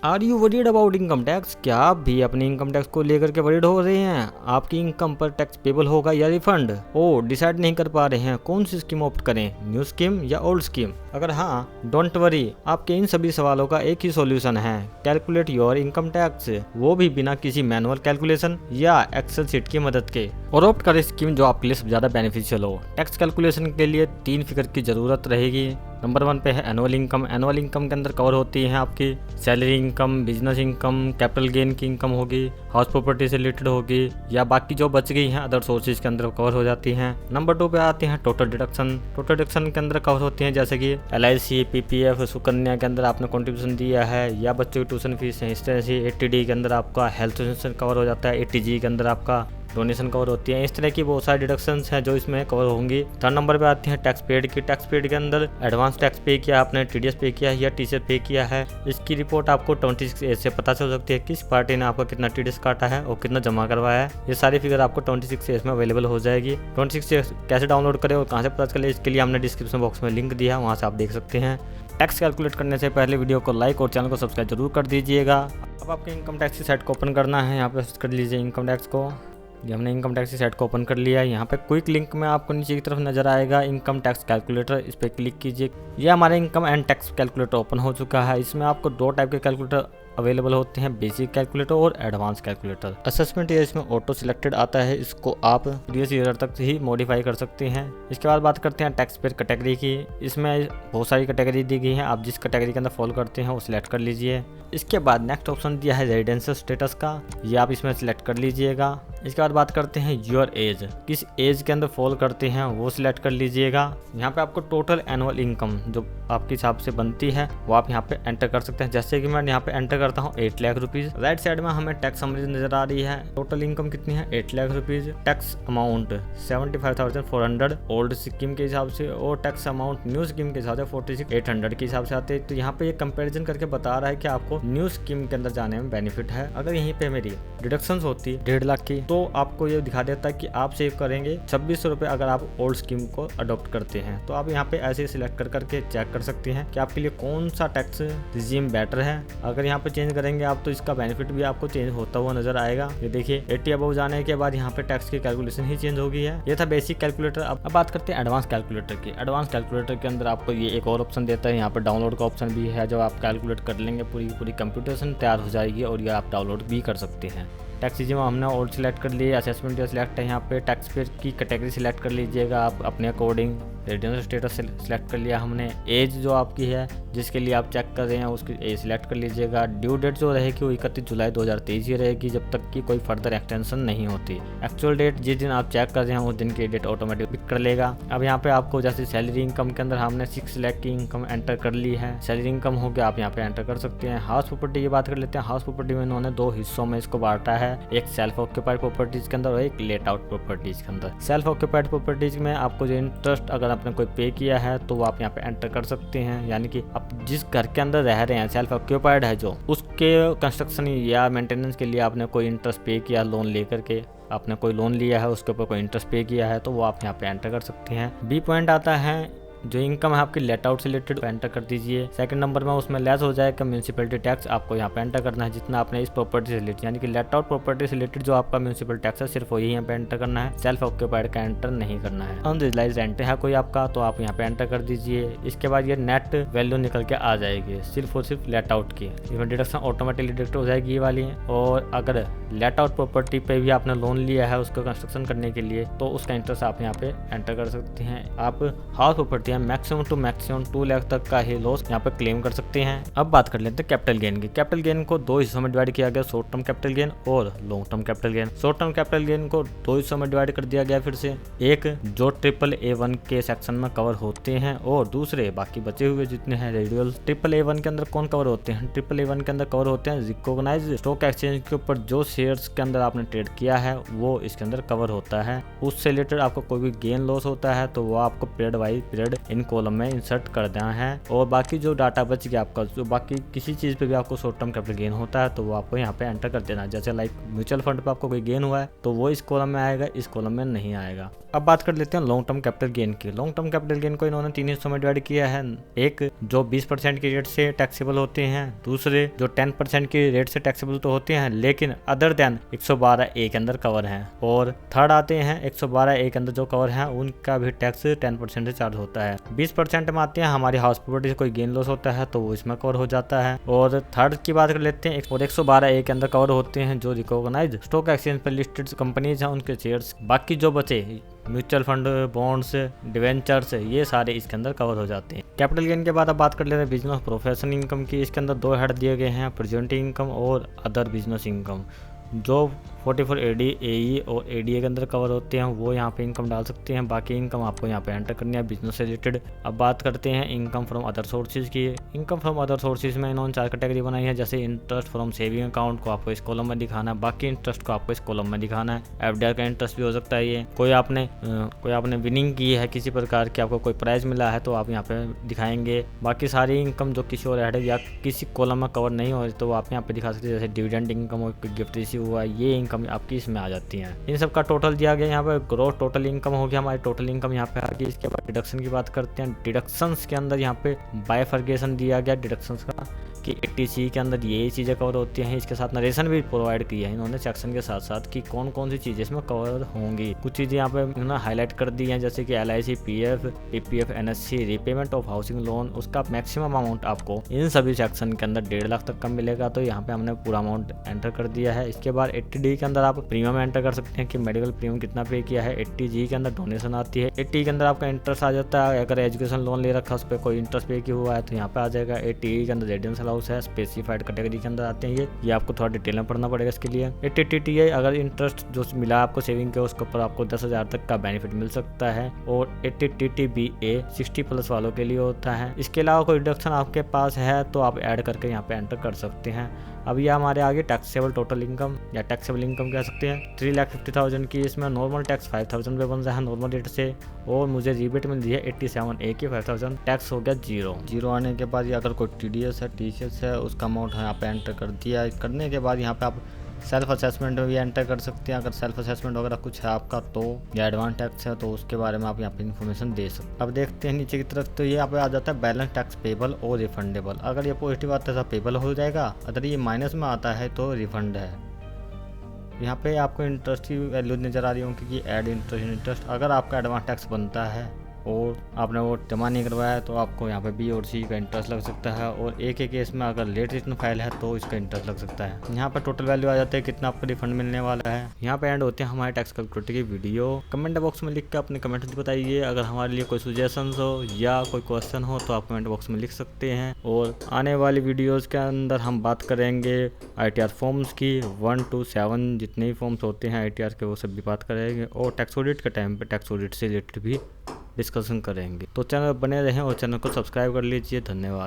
Are you worried about income tax? क्या आप भी अपने इनकम टैक्स को लेकर के वरीड हो रहे हैं? आपकी इनकम पर टैक्स पेबल होगा या रिफंड? ओ डिसाइड नहीं कर पा रहे हैं कौन सी स्कीम ऑप्ट करें, न्यू स्कीम या ओल्ड स्कीम? अगर हाँ, डोंट वरी, आपके इन सभी सवालों का एक ही सॉल्यूशन है, कैलकुलेट योर इनकम टैक्स, वो भी बिना किसी मैनुअल कैलकुलेशन या एक्सेल शीट की मदद के। और ऑप्ट करें स्कीम जो आपके लिए सबसे ज्यादा बेनिफिशियल हो। टैक्स कैलकुलेशन के लिए 3 फिगर की जरूरत रहेगी। नंबर 1 पे है एनुअल इनकम। एनुअल इनकम के अंदर कवर होती है आपकी salary income, business income, capital gain की इनकम होगी, हाउस प्रॉपर्टी से रिलेटेड होगी, या बाकी जो बच गई हैं अदर सोर्सेज के अंदर कवर हो जाती हैं। नंबर 2 पे आते हैं टोटल डिडक्शन। टोटल डिडक्शन के अंदर कवर होती हैं जैसे कि LIC, PPF, सुकन्या के अंदर आपने कंट्रीब्यूशन दिया है, या बच्चों की ट्यूशन फीस है, इस तरह से 80D के अंदर आपका हेल्थ इंश्योरेंस कवर हो जाता है, 80G के अंदर आपका डोनेशन कवर होती है। इस तरह की बहुत सारी डिडक्शंस हैं जो इसमें कवर होंगी। 3rd नंबर पे आती है टैक्स पेड की। टैक्स पेड के अंदर एडवांस टैक्स पे किया आपने, TDS पे किया है या TCS पे किया है, इसकी रिपोर्ट आपको 26A से पता चल सकती है किस पार्टी ने आपका कितना TDS काटा है और कितना जमा करवाया है। ये सारी फिगर आपको 26A में अवेलेबल हो जाएगी। 26A कैसे डाउनलोड करें और कहाँ से पता चले, इसके लिए हमने डिस्क्रिप्शन बॉक्स में लिंक दिया है, वहाँ से आप देख सकते हैं। टैक्स कैलकुलेट करने से पहले वीडियो को लाइक और चैनल को सब्सक्राइब जरूर कर दीजिएगा। अब आपके इनकम टैक्स की साइट को ओपन करना है, यहाँ पे सर्च कर लीजिए इनकम टैक्स को। ये हमने इनकम टैक्स की साइट को ओपन कर लिया है। यहाँ पे क्विक लिंक में आपको नीचे की तरफ नजर आएगा इनकम टैक्स कैलकुलेटर, इस पर क्लिक कीजिए। ये हमारे income and tax calculator open हो चुका है। इसमें आपको 2 टाइप के कैलकुलेटर अवेलेबल होते हैं, बेसिक कैलकुलेटर और एडवांस कैलकुलेटर। असेसमेंट ये इसमें ऑटो सिलेक्टेड आता है, इसको आप प्रीवियस ईयर तक ही मॉडिफाई कर सकते हैं। इसके बाद बात करते हैं टैक्स पेयर कैटेगरी की। इसमें बहुत सारी कैटेगरी दी गई है, आप जिस कैटेगरी के अंदर फॉलो करते हैं वो सिलेक्ट कर लीजिए। इसके बाद नेक्स्ट ऑप्शन दिया है रेजिडेंशियल स्टेटस का, ये आप इसमें सिलेक्ट कर लीजिएगा। इसके बाद बात करते हैं योर एज, किस एज के अंदर फॉल करते हैं वो सिलेक्ट कर लीजिएगा। यहाँ पे आपको टोटल एनुअल इनकम जो आपके हिसाब से बनती है वो आप यहाँ पे एंटर कर सकते हैं। जैसे कि मैं यहाँ पे एंटर करता हूँ 8 लाख रुपीज। राइट साइड में हमें टैक्स समरी नजर आ रही है। टोटल इनकम कितनी है? 8 lakh rupees. Tax amount 75,400 old scheme के हिसाब से, और टैक्स अमाउंट न्यू स्कीम के हिसाब से 46,800 के हिसाब से आते हैं। तो यहाँ पे ये कंपेरिजन करके बता रहा है कि आपको न्यू स्कीम के अंदर जाने में बेनिफिट है। अगर यहीं पे मेरी डिडक्शन होती 1.5 लाख की, तो आपको ये दिखा देता है कि आप सेव करेंगे 2600 रुपए अगर आप ओल्ड स्कीम को अडॉप्ट करते हैं। तो आप यहाँ पे ऐसे सिलेक्ट कर करके चेक कर सकते हैं कि आपके लिए कौन सा टैक्स रिजीम बेटर है। अगर यहाँ पे चेंज करेंगे आप तो इसका बेनिफिट भी आपको चेंज होता हुआ नजर आएगा। ये देखिए 80 अबव जाने के बाद यहाँ पे टैक्स की कैलकुलेशन ही चेंज हो गई है। ये था बेसिक कैलकुलेटर। अब बात करते हैं एडवांस कैलकुलेटर की। एडवांस कैलकुलेटर के अंदर आपको ये एक और ऑप्शन देता है, यहाँ पे डाउनलोड का ऑप्शन भी है। जब आप कैलकुलेट कर लेंगे पूरी कंप्यूटेशन तैयार हो जाएगी और ये आप डाउनलोड भी कर सकते हैं। टैक्स रिजीम हमने और सिलेक्ट कर लिए। असेसमेंट जो सिलेक्ट है, यहाँ पे टैक्स पेयर की कैटेगरी सिलेक्ट कर लीजिएगा आप अपने अकॉर्डिंग। रेजिडेंशियल स्टेटस सिलेक्ट कर लिया हमने। एज जो आपकी है जिसके लिए आप चेक कर रहे हैं उसकी एज सिलेक्ट कर लीजिएगा। ड्यू डेट जो रहेगी वो 31 जुलाई 2023 ही रहेगी, जब तक कि कोई फर्दर एक्सटेंशन नहीं होती। एक्चुअल डेट जिस दिन आप चेक कर रहे हैं उस दिन की डेट ऑटोमेटिक पिक कर लेगा। अब यहाँ पे आपको जैसे सैलरी इनकम के अंदर हमने 6 लाख की इनकम एंटर कर ली है। सैलरी इनकम हो गया, आप यहाँ पे एंटर कर सकते हैं। हाउस प्रॉपर्टी की बात कर लेते हैं। हाउस प्रॉपर्टी में इन्होंने 2 हिस्सों में इसको बांटा है, एक सेल्फ ऑक्यूपाइड प्रॉपर्टीज के अंदर और एक लेट आउट प्रॉपर्टीज के अंदर। सेल्फ ऑक्यूपाइड प्रॉपर्टीज में आपको जो इंटरेस्ट अगर आपने कोई पे किया है तो वो आप यहाँ पे एंटर कर सकते हैं। यानी कि आप जिस घर के अंदर रह रहे हैं सेल्फ ऑक्यूपाइड है जो, उसके कंस्ट्रक्शन या मेंटेनेंस के लिए आपने कोई इंटरेस्ट पे किया, लोन लेकर के आपने कोई लोन लिया है उसके ऊपर कोई इंटरेस्ट पे किया है तो वो आप यहाँ पे एंटर कर सकते हैं। बी पॉइंट आता है जो इनकम है आपकी लेट आउट से रिलेटेड, एंटर कर दीजिए। सेकंड नंबर में उसमें लेस हो जाएगा म्यूनसिपैलिटी टैक्स, आपको यहाँ पे एंटर करना है जितना आपने इस प्रॉपर्टी से रिलेटेड, यानी कि लेट आउट प्रॉपर्टी से रिलेटेड जो आपका म्यूनसिपल टैक्स है सिर्फ वही यहाँ पे एंटर करना है। सेल्फ ऑक्यूपाइड का एंटर नहीं करना है। अनरियलाइज्ड रेंट है कोई आपका तो आप यहाँ पे एंटर कर दीजिए। इसके बाद ये नेट वैल्यू निकल के आ जाएगी सिर्फ और सिर्फ लेट आउट की। इसमें डिडक्शन ऑटोमेटिकली डिडक्ट हो जाएगी ये वाली। और अगर लेट आउट प्रॉपर्टी पे भी आपने लोन लिया है उसको कंस्ट्रक्शन करने के लिए तो उसका इंटरेस्ट आप यहाँ पे एंटर कर सकते हैं। आप हाउस प्रॉपर्टी है मैक्सिमम 2 लाख तक का ही लॉस यहाँ पे क्लेम कर सकते हैं। अब बात कर लेते हैं कैपिटल गेन की। कैपिटल गेन को 2 हिस्सों में डिवाइड किया गया, शॉर्ट टर्म कैपिटल गेन और long term capital gain. Short term capital gain को 2 हिस्सों में डिवाइड कर दिया गया फिर से, एक जो AAA1 के सेक्शन में कवर होते हैं और दूसरे बाकी बचे हुए जितने हैं रेडियल। AAA1 के अंदर कौन कवर होते हैं? AAA1 के अंदर कवर होते हैं रिकॉग्नाइज्ड स्टॉक एक्सचेंज के ऊपर जो शेयर्स के अंदर आपने ट्रेड किया है वो इसके अंदर कवर होता है। उससे रिलेटेड आपको कोई भी गेन लॉस होता है तो वो आपको period wise period in column में इंसर्ट कर देना है। और बाकी जो डाटा बच गया आपका, जो बाकी किसी चीज़ पे भी आपको शॉर्ट टर्म कैपिटल गेन होता है तो वो आपको यहाँ पे एंटर कर देना है। जैसे लाइक म्यूचुअल फंड पे आपको कोई गेन हुआ है तो वो इस कॉलम में आएगा, इस कॉलम में नहीं आएगा। अब बात कर लेते हैं लॉन्ग टर्म कैपिटल गेन की। लॉन्ग टर्म कैपिटल गेन को इन्होंने 3 हिस्सों में डिवाइड किया है। एक जो 20% की रेट से टैक्सेबल होते हैं, दूसरे जो 10% की रेट से टैक्सेबल तो होते हैं लेकिन अदर देन 112A के अंदर कवर हैं, और थर्ड आते हैं 112A के अंदर जो कवर हैं उनका भी टैक्स 10% से चार्ज होता है। 20% में आते हैं हमारी हाउस प्रॉपर्टी से कोई गेन लॉस होता है तो वो इसमें कवर हो जाता है। और थर्ड की बात कर लेते हैं, और 112A के अंदर कवर होते हैं जो रिकॉग्नाइज स्टॉक एक्सचेंज पर लिस्टेड कंपनीज हैं उनके शेयर्स। बाकी जो बचे म्यूचुअल फंड, बॉन्ड्स, डिवेंचर्स, ये सारे इसके अंदर कवर हो जाते हैं। कैपिटल गेन के बाद अब बात कर लेते हैं बिजनेस प्रोफेशन इनकम की। इसके अंदर 2 हेड दिए गए हैं, प्रेजेंटिंग इनकम और अदर बिजनेस इनकम। जो 44AD, AE और ADA के अंदर कवर होते हैं वो यहाँ पे इनकम डाल सकते हैं। बाकी इनकम आपको यहाँ पे एंटर करनी है बिजनेस से रिलेटेड। अब बात करते हैं इनकम फ्रॉम अदर सोर्सेज की। इनकम फ्रॉम अदर सोर्सेज में इन्होंने 4 कैटेगरी बनाई है। जैसे इंटरेस्ट फ्रॉम सेविंग अकाउंट को आपको इस कॉलम में दिखाना है, बाकी इंटरेस्ट को आपको इस कॉलम में दिखाना है। FDR का इंटरेस्ट भी हो सकता है। ये कोई आपने विनिंग की है किसी प्रकार की, आपको कोई प्राइज मिला है तो आप यहाँ पे दिखाएंगे। बाकी सारी इनकम जो किसी और हेड या किसी कॉलम में कवर नहीं हो तो आप यहाँ पे दिखा सकते हैं। जैसे डिविडेंड इनकम और गिफ्ट रिसीव हुआ, ये इनकम आपकी इसमें आ जाती हैं। इन सब का टोटल दिया गया यहाँ पे। ग्रोथ टोटल इनकम हो गया, हमारी टोटल इनकम यहाँ पे आ गई। इसके बाद डिडक्शन की बात करते हैं। डिडक्शंस के अंदर यहाँ पे बाइफर्गेशन दिया गया डिडक्शंस का कि 80C के अंदर ये चीज़ें कवर होती हैं। इसके साथ नरेशन भी प्रोवाइड किया है इन्होंने सेक्शन के साथ साथ कि कौन कौन सी चीज़ें इसमें कवर होंगी। कुछ चीज़ें यहाँ पे इन्होंने हाईलाइट कर दी हैं जैसे कि LIC, PF, PPF, NSC, repayment of housing loan, उसका मैक्सिमम अमाउंट आपको इन सभी सेक्शन के अंदर 1.5 लाख तक का मिलेगा। तो यहाँ पे हमने पूरा अमाउंट एंटर कर दिया है। इसके बाद 80D के अंदर आप प्रीमियम एंटर कर सकते हैं कि मेडिकल प्रीमियम कितना पे किया है। 80G के अंदर डोनेशन आती है। 80 के अंदर आपका इंटरेस्ट आ जाता है। अगर एजुकेशन लोन ले रखा है उस पर कोई इंटरेस्ट पे किया हुआ है तो यहाँ पे आ जाएगा। 80E के अंदर रेजिडेंशियल हाउस है, स्पेसिफाइड कैटेगरी के अंदर आते हैं ये आपको थोड़ा डिटेल में पढ़ना पड़ेगा इसके लिए। 80TTI अगर इंटरेस्ट जो मिला आपको सेविंग के उसके ऊपर आपको 10,000 तक का बेनिफिट मिल सकता है। और 80TTBA 60+ वालों के लिए होता है। इसके अलावा कोई डिडक्शन आपके पास है तो आप ऐड करके यहाँ पे एंटर कर सकते हैं। अब ये हमारे आगे टैक्सेबल टोटल इनकम या टैक्सेबल इनकम कह सकते हैं 3,50,000 की। इसमें नॉर्मल टैक्स 5,000 पे बन रहा है नॉर्मल रेट से, और मुझे रिबेट मिल रही है 87A की 5,000। टैक्स हो गया 0 आने के बाद ये अगर कोई TDS है, TCS है, उसका अमाउंट यहाँ पे एंटर कर दिया। करने के बाद यहाँ पे आप सेल्फ असेसमेंट में भी एंटर कर सकते हैं। अगर सेल्फ असेसमेंट वगैरह कुछ है आपका तो या एडवांस टैक्स है तो उसके बारे में आप यहाँ पे इन्फॉर्मेशन दे सकते हैं। अब देखते हैं नीचे की तरफ तो ये यहाँ पे आ जाता है बैलेंस टैक्स पेबल और रिफंडेबल। अगर ये पॉजिटिव आता है तो पेबल हो जाएगा, अगर ये माइनस में आता है तो रिफंड है। यहाँ पे आपको इंटरेस्ट की वैल्यू नज़र आ रही होगी कि ऐड इंटरेस्ट। अगर आपका एडवांस टैक्स बनता है और आपने वो जमा नहीं करवाया तो आपको यहाँ पे B और C का इंटरेस्ट लग सकता है। और एक केस में अगर लेट रिटर्न फाइल है तो इसका इंटरेस्ट लग सकता है। यहाँ पर टोटल वैल्यू आ जाता है कितना आपको रिफंड मिलने वाला है। यहाँ पे एंड होते हैं हमारे टैक्स कैलकुलेटर की वीडियो। कमेंट बॉक्स में लिख के अपने कमेंट बताइए। अगर हमारे लिए कोई सजेशन हो या कोई क्वेश्चन हो तो आप कमेंट बॉक्स में लिख सकते हैं। और आने वाली वीडियोज़ के अंदर हम बात करेंगे ITR फॉर्म्स की 1 to 7 जितने भी फॉर्म्स होते हैं ITR के वो सब भी बात करेंगे। और टैक्स ऑडिट के टाइम पे टैक्स ऑडिट से रिलेटेड भी डिस्कशन करेंगे। तो चैनल बने रहें और चैनल को सब्सक्राइब कर लीजिए। धन्यवाद।